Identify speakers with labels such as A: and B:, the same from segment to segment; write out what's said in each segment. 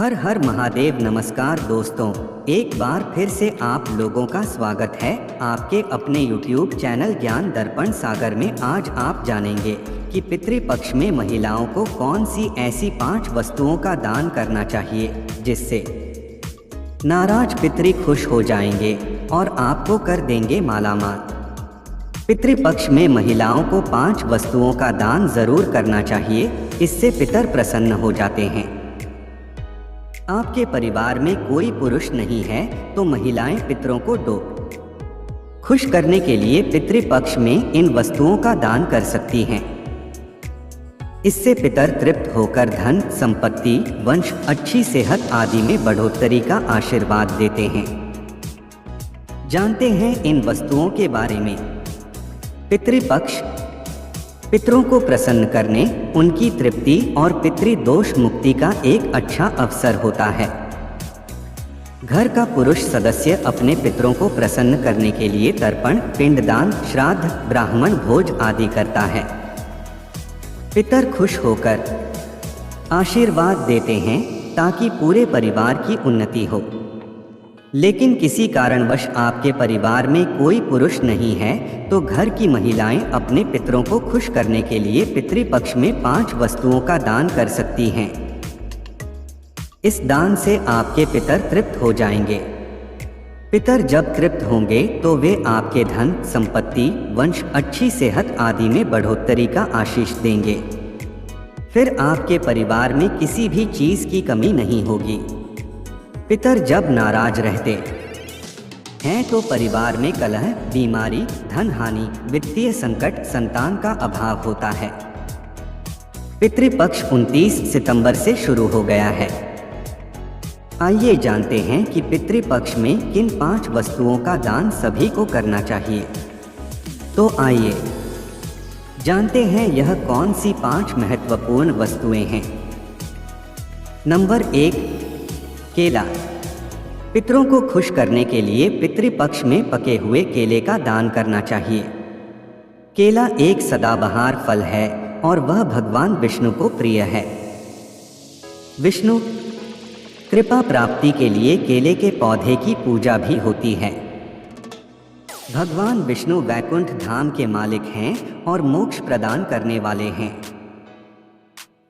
A: हर हर महादेव। नमस्कार दोस्तों, एक बार फिर से आप लोगों का स्वागत है आपके अपने YouTube चैनल ज्ञान दर्पण सागर में। आज आप जानेंगे कि पितृपक्ष में महिलाओं को कौन सी ऐसी 5 वस्तुओं का दान करना चाहिए जिससे नाराज पितृ खुश हो जाएंगे और आपको कर देंगे मालामाल। पितृपक्ष में महिलाओं को 5 वस्तुओं का दान जरूर करना चाहिए, इससे पितर प्रसन्न हो जाते हैं। आपके परिवार में कोई पुरुष नहीं है तो महिलाएं पितरों को खुश करने के लिए पितृपक्ष में इन वस्तुओं का दान कर सकती हैं। इससे पितर तृप्त होकर धन, संपत्ति, वंश, अच्छी सेहत आदि में बढ़ोतरी का आशीर्वाद देते हैं। जानते हैं इन वस्तुओं के बारे में। पितृपक्ष पितरों को प्रसन्न करने, उनकी तृप्ति और पितृदोष मुक्ति का एक अच्छा अवसर होता है। घर का पुरुष सदस्य अपने पितरों को प्रसन्न करने के लिए तर्पण, पिंडदान, श्राद्ध, ब्राह्मण भोज आदि करता है। पितर खुश होकर आशीर्वाद देते हैं ताकि पूरे परिवार की उन्नति हो। लेकिन किसी कारणवश आपके परिवार में कोई पुरुष नहीं है तो घर की महिलाएं अपने पितरों को खुश करने के लिए पितृपक्ष में 5 वस्तुओं का दान कर सकती हैं। इस दान से आपके पितर तृप्त हो जाएंगे। पितर जब तृप्त होंगे तो वे आपके धन, संपत्ति, वंश, अच्छी सेहत आदि में बढ़ोतरी का आशीष देंगे। फिर आपके परिवार में किसी भी चीज की कमी नहीं होगी। पितर जब नाराज रहते हैं तो परिवार में कलह, बीमारी, धन हानि, वित्तीय संकट, संतान का अभाव होता है। पितृपक्ष 29 सितंबर से शुरू हो गया है। आइए जानते हैं कि पितृपक्ष में किन 5 वस्तुओं का दान सभी को करना चाहिए। तो आइए जानते हैं यह कौन सी 5 महत्वपूर्ण वस्तुएं हैं। नंबर 1, केला। पितरों को खुश करने के लिए पितृपक्ष में पके हुए केले का दान करना चाहिए। केला एक सदाबहार फल है और वह भगवान विष्णु को प्रिय है। विष्णु कृपा प्राप्ति के लिए केले के पौधे की पूजा भी होती है। भगवान विष्णु वैकुंठ धाम के मालिक हैं और मोक्ष प्रदान करने वाले हैं।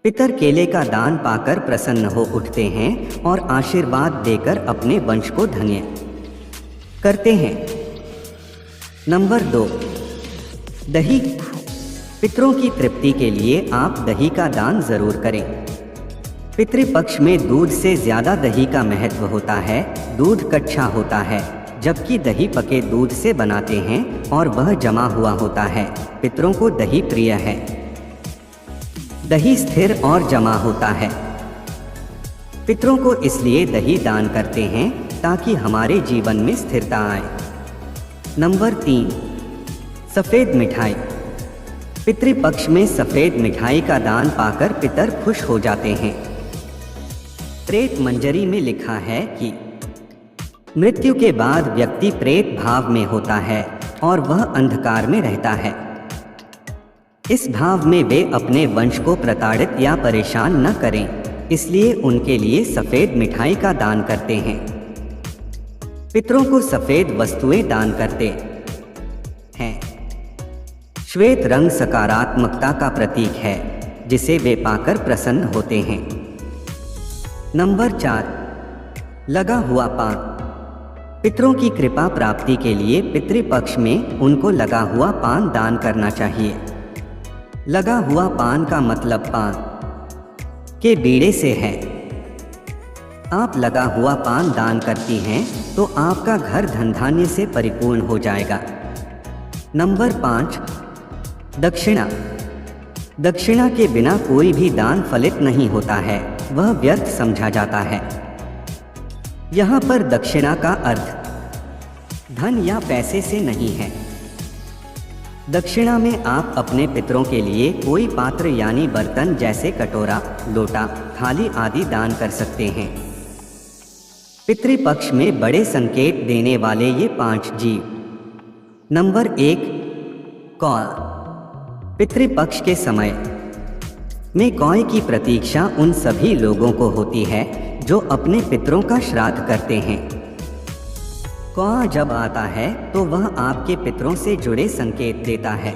A: पितर केले का दान पाकर प्रसन्न हो उठते हैं और आशीर्वाद देकर अपने वंश को धन्य करते हैं। नंबर 2, दही। पितरों की तृप्ति के लिए आप दही का दान जरूर करें। पितृपक्ष में दूध से ज्यादा दही का महत्व होता है। दूध कच्चा होता है जबकि दही पके दूध से बनाते हैं और वह जमा हुआ होता है। पितरों को दही प्रिय है। दही स्थिर और जमा होता है। पितरों को इसलिए दही दान करते हैं ताकि हमारे जीवन में स्थिरता आए। नंबर 3, सफेद मिठाई। पितृपक्ष में सफेद मिठाई का दान पाकर पितर खुश हो जाते हैं। प्रेत मंजरी में लिखा है कि मृत्यु के बाद व्यक्ति प्रेत भाव में होता है और वह अंधकार में रहता है। इस भाव में वे अपने वंश को प्रताड़ित या परेशान न करें, इसलिए उनके लिए सफेद मिठाई का दान करते हैं। पितरों को सफेद वस्तुएं दान करते हैं। श्वेत रंग सकारात्मकता का प्रतीक है जिसे वे पाकर प्रसन्न होते हैं। नंबर 4, लगा हुआ पान। पितरों की कृपा प्राप्ति के लिए पितृपक्ष में उनको लगा हुआ पान दान करना चाहिए। लगा हुआ पान का मतलब पान के बीड़े से है। आप लगा हुआ पान दान करती हैं तो आपका घर धन धान्य से परिपूर्ण हो जाएगा। नंबर 5, दक्षिणा। दक्षिणा के बिना कोई भी दान फलित नहीं होता है, वह व्यर्थ समझा जाता है। यहाँ पर दक्षिणा का अर्थ धन या पैसे से नहीं है। दक्षिणा में आप अपने पितरों के लिए कोई पात्र यानी बर्तन जैसे कटोरा, लोटा, थाली आदि दान कर सकते हैं। पितृपक्ष में बड़े संकेत देने वाले ये 5 जीव। नंबर 1, कौआ। पितृपक्ष के समय में कौए की प्रतीक्षा उन सभी लोगों को होती है जो अपने पितरों का श्राद्ध करते हैं। कौआ जब आता है तो वह आपके पितरों से जुड़े संकेत देता है।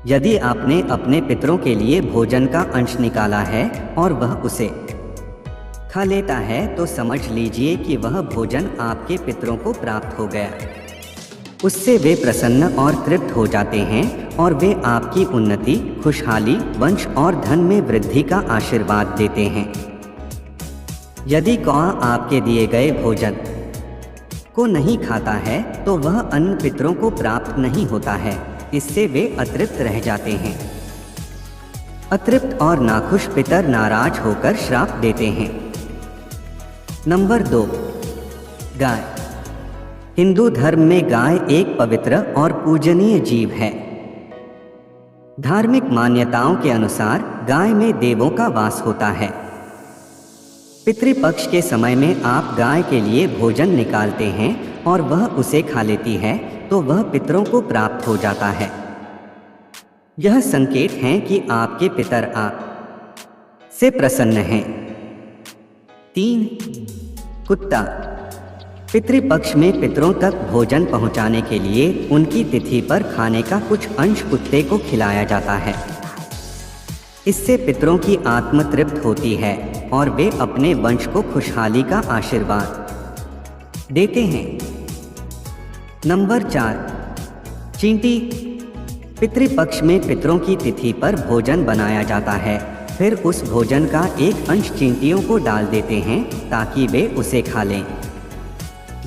A: यदि आपने अपने पितरों के लिए भोजन का अंश निकाला है और वह उसे खा लेता है तो समझ लीजिए कि वह भोजन आपके पितरों को प्राप्त हो गया। उससे वे प्रसन्न और तृप्त हो जाते हैं और वे आपकी उन्नति, खुशहाली, वंश और धन में वृद्धि का आशीर्वाद देते हैं। यदि कौआ आपके दिए गए भोजन को नहीं खाता है तो वह अन्न पितरों को प्राप्त नहीं होता है, इससे वे अतृप्त रह जाते हैं। अतृप्त और नाखुश पितर नाराज होकर श्राप देते हैं। नंबर 2, गाय। हिंदू धर्म में गाय एक पवित्र और पूजनीय जीव है। धार्मिक मान्यताओं के अनुसार गाय में देवों का वास होता है। पितृपक्ष के समय में आप गाय के लिए भोजन निकालते हैं और वह उसे खा लेती है तो वह पितरों को प्राप्त हो जाता है। यह संकेत है कि आपके पितर आप से प्रसन्न हैं। 3, कुत्ता। पितृपक्ष में पितरों तक भोजन पहुंचाने के लिए उनकी तिथि पर खाने का कुछ अंश कुत्ते को खिलाया जाता है। इससे पितरों की आत्म तृप्त होती है और वे अपने वंश को खुशहाली का आशीर्वाद देते हैं। नंबर 4, चींटी। पितृपक्ष में पितरों की तिथि पर भोजन बनाया जाता है, फिर उस भोजन का एक अंश चींटियों को डाल देते हैं ताकि वे उसे खा लें।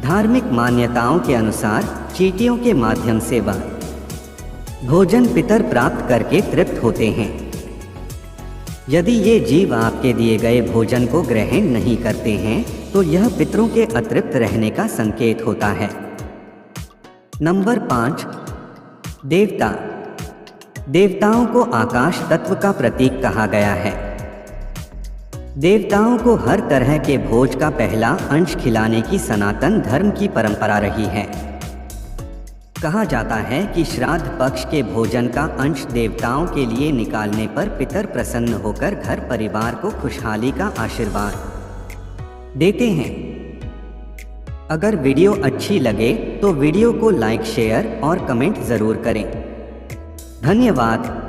A: धार्मिक मान्यताओं के अनुसार चींटियों के माध्यम से वह भोजन पितर प्राप्त करके तृप्त होते हैं। यदि ये जीव आपके दिए गए भोजन को ग्रहण नहीं करते हैं तो यह पितरों के अतृप्त रहने का संकेत होता है। नंबर 5, देवता। देवताओं को आकाश तत्व का प्रतीक कहा गया है। देवताओं को हर तरह के भोज का पहला अंश खिलाने की सनातन धर्म की परंपरा रही है। कहा जाता है कि श्राद्ध पक्ष के भोजन का अंश देवताओं के लिए निकालने पर पितर प्रसन्न होकर घर परिवार को खुशहाली का आशीर्वाद देते हैं। अगर वीडियो अच्छी लगे तो वीडियो को लाइक, शेयर और कमेंट जरूर करें। धन्यवाद।